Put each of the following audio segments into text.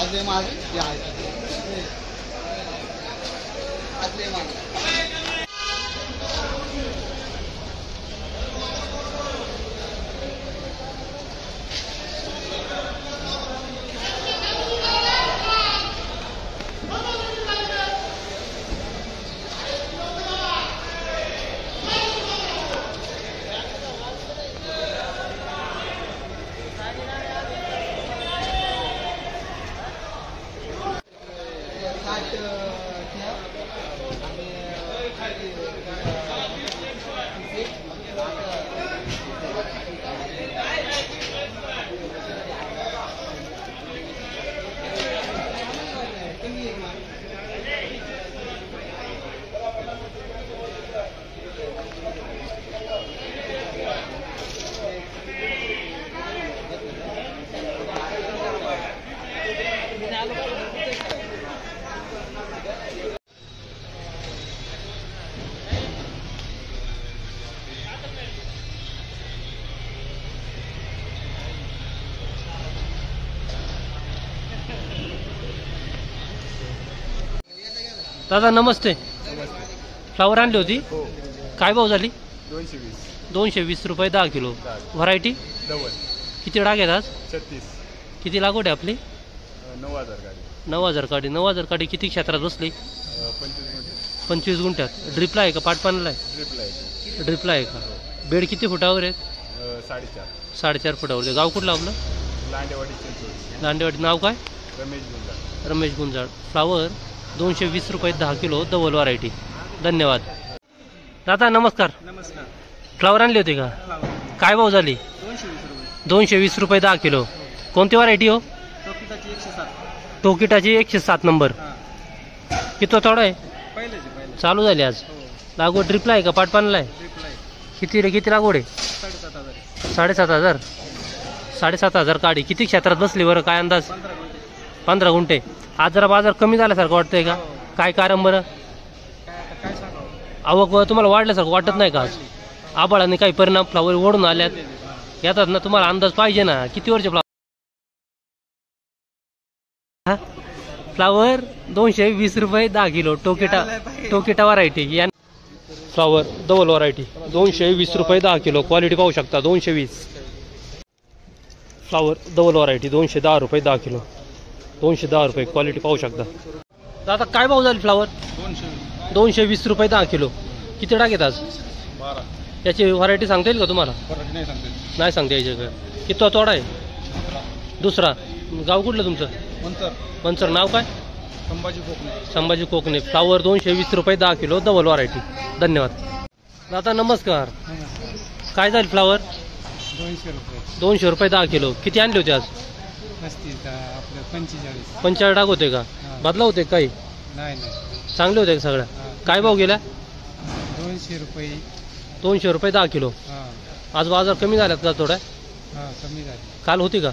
आजले माझे जे आहे आजले माझे दादा नमस्ते. फ्लावर आणली होती. काय भाव झाली? 220 रुपये 10 किलो. Variety double. किती डाग आहेत आज? 36. किती लागवड आहे आपली? 9000 गाडी. 9000 काडी. 9000 काडी किती क्षेत्रात बसली? 25 गुंठ्यात. ड्रिपला आहे का पाटपानला आहे? ड्रिपला आहे का? बेड किती फुटावर आहेत? 4.5 फुटावर. गाव कुठलं आपलं? लांडेवाडी. नाव काय? रमेश गुंजाळ. फ्लावर 220 रुपये 10 किलो. Double variety. धन्यवाद. दादा नमस्कार. नमस्कार. फ्लावर आणली होती का? काय भाव झाली? 220 रुपये 10 किलो. कोणती व्हरायटी हो? टोकिटाची 107 नंबर. किती थोडा आहे? चालू झाली आज. लागवड ड्रिपला आहे का पाटपानला आहे? किती लागवड आहे? 7,500. 7,500 काडी. किती क्षेत्रात बसली बरं? काय अंदाज? 15 गुंठे. आज जरा बाजार कमी झाल्यासारखं वाटतंय का? काय कारण बरं? आवक तुम्हाला वाढल्यासारखं वाटत नाही का? आज आबाळाने काही परिणाम फ्लावर ओढून आल्यात येतात ना. तुम्हाला अंदाज पाहिजे ना किती वर्ष फ्लावर 220 रुपये 10 किलो. Tokita variety. Flower double variety 220 रुपये 10 किलो. क्वालिटी पाहू शकता. 220. फ्लावर डबल व्हरायटी 210 रुपये 10 किलो. 210 रुपये. क्वालिटी पाहू शकता. दादा काय भाव झाली फ्लावर? 220 रुपये 10 किलो. किती डाग आहेत आज? 12. याची व्हरायटी सांगता येईल का तुम्हाला? नाही सांगता यायचे का? किती तोडा आहे? दुसरा. गाव कुठलं तुमचं? मंचर. नाव काय? संभाजी कोकणे. फ्लावर 220 रुपये 10 किलो. Double variety. धन्यवाद. दादा नमस्कार. काय झाली फ्लावर? 200 रुपये 10 किलो. किती आणले होते आज? 45 डाग होते का? बदला होते काही? चांगले होते का सगळ्या? काय भाव गेला? 200 रुपये 10 किलो. आज बाजार कमी झाल्यात का थोड्या? काल होती का?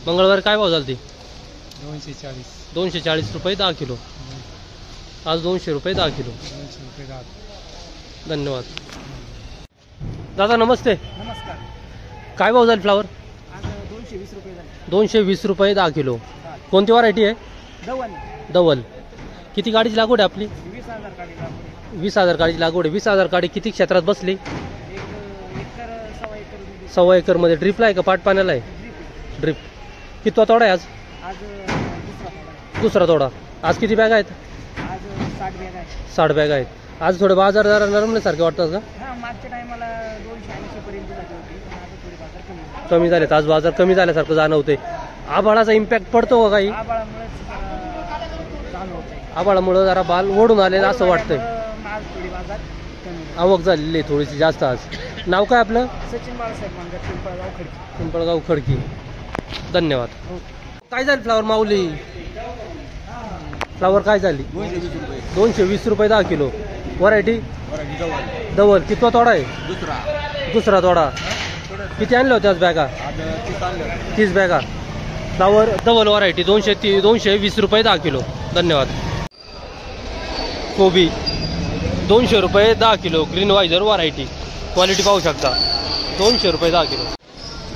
मंगळवारी काय भाव झाली? 240 रुपये 10 किलो. आज 200 रुपये 10 किलो. धन्यवाद. दादा नमस्ते. नमस्कार. काय भाव झाली फ्लावर? 220 रुपये झाले. 220 रुपये 10 किलो. कोणती व्हरायटी आहे? डबल. किती गाडीची लागवड आहे आपली? 20,000 काडी. 20,000 काडीची लागवड आहे. 20,000 काडी किती क्षेत्रात बसली? 1.25 एकर मध्ये. ड्रिपला आहे का पाटपाण्याला आहे? ड्रिप. किती तोडा आहे आज? दुसरा तोडा. आज किती बॅग आहेत? 60 बॅग आहेत. आज थोडे बाजार जरा नरमल्यासारखे वाटतात का? मागच्या टायमाला 280 पर्यंत कमी झालेत. आज बाजार कमी झाल्यासारखं जाणवते. आभाळाचा इम्पॅक्ट पडतो का काही? आभाळामुळे जरा बाल ओढून आले असं वाटतंय. आवक झालेली आहे थोडीशी जास्त आज. नाव काय आपलं? सचिन बाळासाहेब मांगर. पिंपळगाव खडकी. धन्यवाद. काय झाली फ्लावर माऊली? फ्लावर काय झाली? 220 रुपये 10 किलो. Variety double. किती तोडा आहे? दुसरा तोडा. किती आणले होते आज बॅगा? 30 बॅगा. फ्लावर डबल व्हरायटी 220 रुपये 10 किलो. धन्यवाद. कोबी 200 रुपये 10 किलो. ग्रीन वायझर व्हरायटी. क्वालिटी पाहू शकता. 200 रुपये 10 किलो.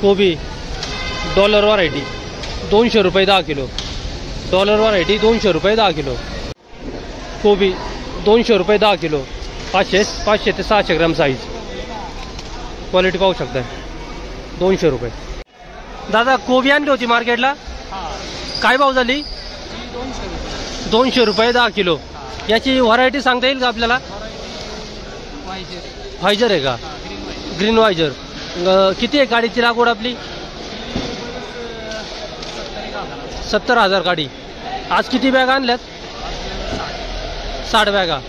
कोबी डॉलर व्हरायटी 200 रुपये 10 किलो. डॉलर व्हरायटी 200 रुपये 10 किलो. कोबी 200 रुपये 10 किलो. 500 ते 600 ग्रॅम साईज. क्वालिटी पाहू शकता 200 रुपये. दादा कोबी आणली होती मार्केटला, काय भाव झाली? 200 रुपये 10 किलो. याची व्हरायटी सांगता येईल का आपल्याला? व्हायजर आहे का? ग्रीन व्हायजर. किती आहे गाडीची लागवड आपली? 70,000 गाडी. आज किती बॅग आणल्यात? 60 बॅगा.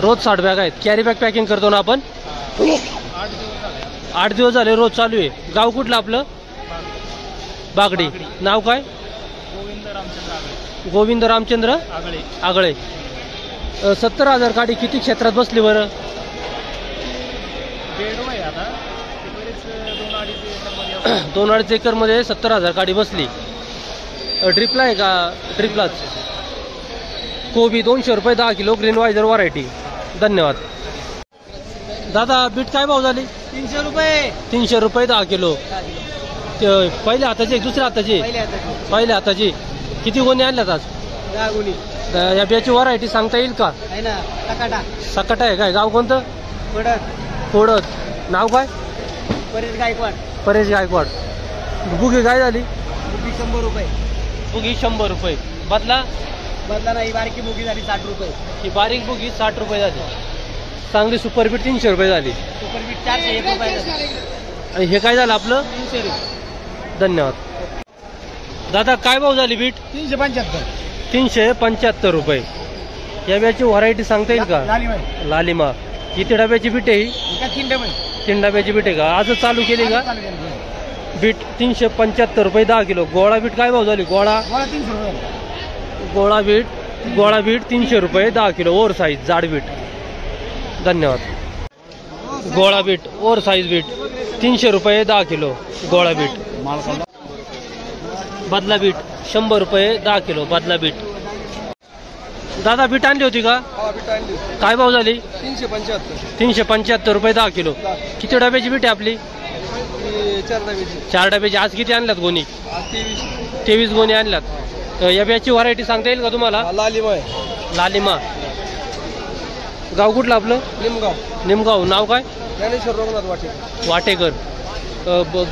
रोज 60 बॅग आहेत. कॅरी बॅग पॅकिंग करतो ना आपण? 8 दिवस झाले रोज चालू आहे. गाव कुठलं आपलं? बागडी. नाव काय? गोविंद रामचंद्र आगळे. 70,000 गाडी किती क्षेत्रात बसली बरं? 2-2.5 एकरमध्ये 70,000 गाडी बसली. ड्रिपला आहे का? ड्रिपलाच. कोबी 200 रुपये 10 किलो. Green व्हायजर variety. धन्यवाद. दादा बीट काय भाव झाली? 300 रुपये. 300 रुपये 10 किलो. पहिल्या हाताची दुसऱ्या हाताची? पहिल्या हाताची. किती गोणी आणल्यात आज? 10 गुणी. या बियाची व्हरायटी सांगता येईल का? आहे ना, सकाटा. सकाटा आहे काय? गाव कोणतं? कोडत. नाव काय? परेश गायकवाड. परेश गायकवाड. बुगी काय झाली? बुगी 100 रुपये. बुगी 100 रुपये. बदला नाही, बारकी बुगी झाली 60 रुपये. ही बारीक बुगी 60 रुपये झाली. चांगली सुपरबीट 300 रुपये झाली. सुपरबीट 401 रुपये झाली. आणि हे काय झालं आपलं? 300 रुपये. धन्यवाद. दादा काय भाव झाली बीट? 375. 375 रुपये. या बियाची व्हरायटी सांगता येईल का? लालिमा. किती डब्याची बीट आहे ही? 3 डब्याची बीट आहे का? आजच चालू केली का बीट? 375 रुपये 10 किलो. गोळा बीट काय भाव झाली? गोळा 300 रुपये. गोळा बीट 300 रुपये 10 किलो. ओव्हर साईज जाड बीट. धन्यवाद. गोळा बीट ओव्हर साईज बीट 300 रुपये 10 किलो. गोळा बीट. बदला बीट 100 रुपये 10 किलो. बदला बीट. दादा बीट आणली होती का? काय भाव झाली? 375 रुपये 10 किलो. किती डब्याची बीट आहे आपली? 4 डब्याची. आज किती आणल्यात गोणी? 23 गोणी आणल्यात. या बियाची व्हरायटी सांगता येईल का तुम्हाला? लालिमा. गाव कुठलं आपलं? निमगाव. नाव काय? ज्ञानेश्वर रघुनाथ वाटेकर.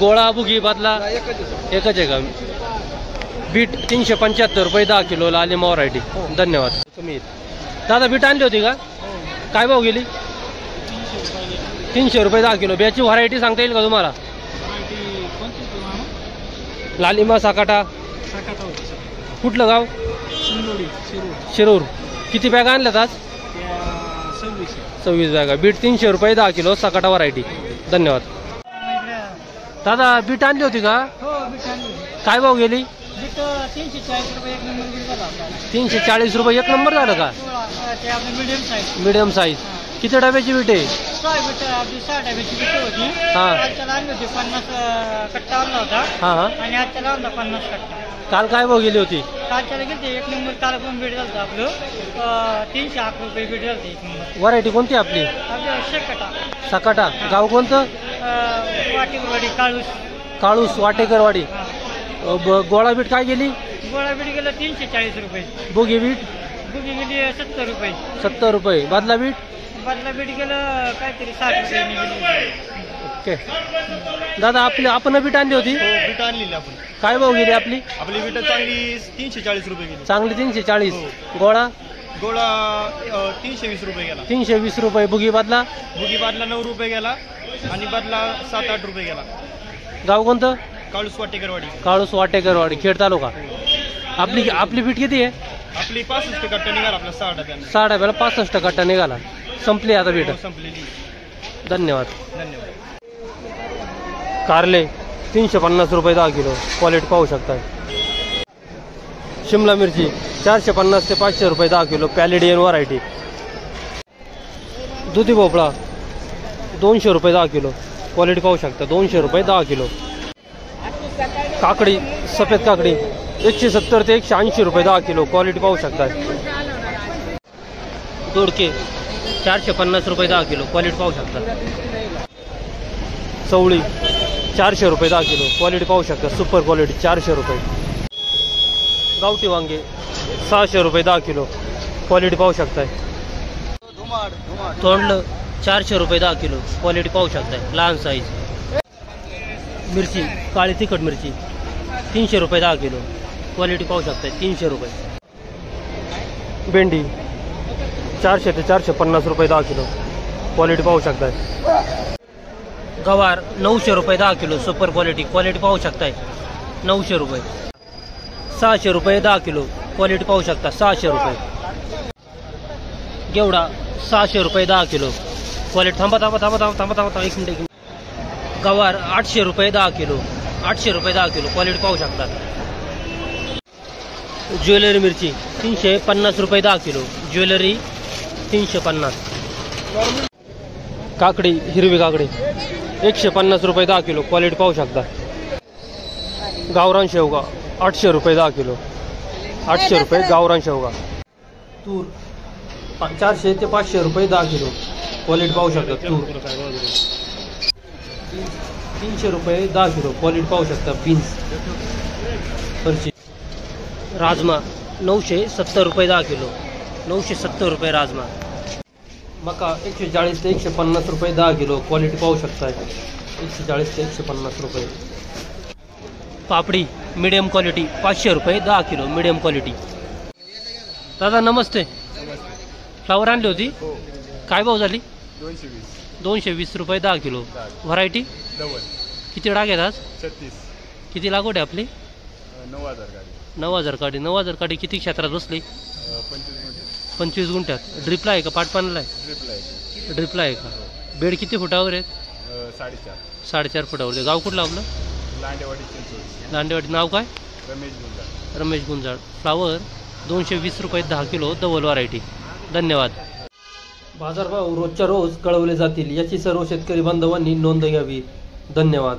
गोळा बुगी बदला एकच आहे का? बीट 375 रुपये 10 किलो. लालिमा व्हरायटी. धन्यवाद. दादा बीट आणली होती का? काय भाव गेली? 300 रुपये 10 किलो. बियाची व्हरायटी सांगता येईल का तुम्हाला? लालिमा. सकाटा. कुठलं गाव? शिरूर. किती बॅग आणल्यात आज? 26 बॅगा. बीट 300 रुपये 10 किलो. Sakata variety. धन्यवाद. दादा बीट आणली होती का? काय भाव गेली? 340 रुपये 1 नंबर बीट झाला. 340 रुपये 1 नंबर झालं का? Medium size. किती डब्याची बीट आहे? 6 डब्याची बीट होती. हा. आजच्या आणली होती 50 कट्टा आणला होता. हा. आणि आजच्या लावला 50 कट्टा. काल काय भाव गेली होती? कालच्याला गेली 1 नंबर. काल पण बीट झालं आपलं 308 रुपये बीट झालं 1 नंबर. व्हरायटी कोणती आपली? आपलं शेकटा. सकाटा. गाव कोणतं? वाटेकरवाडी. काळूस. वाटेकरवाडी. गोळा बीट काय गेली? गोळा बीट गेला 340 रुपये. बुगी बीट? बुगी गेली 70 रुपये. 70 रुपये. बदला बीट? बदला बीट गेलं काहीतरी 60 रुपये. ओके. दादा आपण बीट आणली होती? बीट आणलेली आपण. काय भाव गेली आपली? आपली बीट चांगली 340 रुपये गेली. चांगली 340. गोळा 320 रुपये गेला. 320 रुपये. बुगी बदला? बुगी बादला 9 रुपये गेला. आणि बदला 7-8 रुपये गेला. गाव कोणतं? काळूस वाटेकरवाडी. काळूस वाटेकरवाडी. खेड तालुका. आपली बीट किती आहे? आपली 65 कट्टा निघाला आपला 6 डब्याला. 6 डब्याला 65 कट्टा निघाला. संपली आता बीट. संपलेली. धन्यवाद. धन्यवाद. कारले 350 रुपये 10 किलो. क्वालिटी पाहू शकता. शिमला मिरची 450 ते 500 रुपये 10 किलो. पॅलेडियन व्हरायटी. दुधी भोपळा 200 रुपये 10 किलो. क्वालिटी पाहू शकता. 200 रुपये 10 किलो. काकडी सफेद काकडी 170 ते 180 रुपये 10 किलो. क्वालिटी पाहू शकता. दोडके 450 रुपये 10 किलो. क्वालिटी पाहू शकता. चवळी 400 रुपये 10 किलो. क्वालिटी पाहू शकता, सुपर क्वालिटी 400 रुपये. गावठी वांगे 600 रुपये 10 किलो. क्वालिटी पाहू शकताय. तोंडलं 400 रुपये 10 किलो. क्वालिटी पाहू शकताय, लहान साईज. मिरची काळी तिखट मिरची 300 रुपये 10 किलो. क्वालिटी पाहू शकताय, 300 रुपये. भेंडी 400 ते 450 रुपये 10 किलो. क्वालिटी पाहू शकताय. गवार 900 रुपये 10 किलो. Super quality. क्वालिटी पाहू शकताय, 900 रुपये. 600 रुपये 10 किलो. क्वालिटी पाहू शकता, 600 रुपये. गेवडा 600 रुपये 10 किलो. क्वालिटी थांबा थांबा थांबा थांबा थांबा थांबा एक मिनिट. गवार 800 रुपये 10 किलो. 800 रुपये 10 किलो. क्वालिटी पाहू शकता. ज्वेलरी मिरची 350 रुपये 10 किलो. ज्वेलरी 350. काकडी हिरवी काकडी 150 रुपये 10 किलो. क्वालिटी पाहू शकता. गावरान शेवगा 800 रुपये 10 किलो. 800 रुपये गावरान शेवगा. तूर 400 ते 500 रुपये 10 किलो. क्वालिटी पाहू शकता. तूर 300 रुपये 10 किलो. क्वालिटी पाहू शकता. बीन्स फरची. राजमा 970 रुपये 10 किलो. 970 रुपये राजमा. मका 140 ते 150 रुपये 10 किलो. क्वालिटी पाहू शकता, 140 ते 150 रुपये. पापडी मीडियम क्वालिटी 500 रुपये 10 किलो. Medium quality. दादा नमस्ते. फ्लावर आणली होती, काय भाव झाली? 220 रुपये 10 किलो. व्हरायटी किती डाग आहेत आज? 36. किती लागवड आहे आपली? 9,000 काडी. 9,000 काडी किती क्षेत्रात बसली? 25 गुंठ्यात. ड्रिपला आहे का पाटपानला आहे? ड्रिपला आहे का? बेड किती फुटावर आहेत? 4.5 फुटावर. गाव कुठलं आपलं? लांडेवाडी. नाव काय? रमेश गुंजाळ. फ्लावर 220 रुपये 10 किलो. Double variety. धन्यवाद. बाजारभाव रोजच्या रोज कळवले जातील याची सर्व शेतकरी बांधवांनी नोंद घ्यावी. धन्यवाद.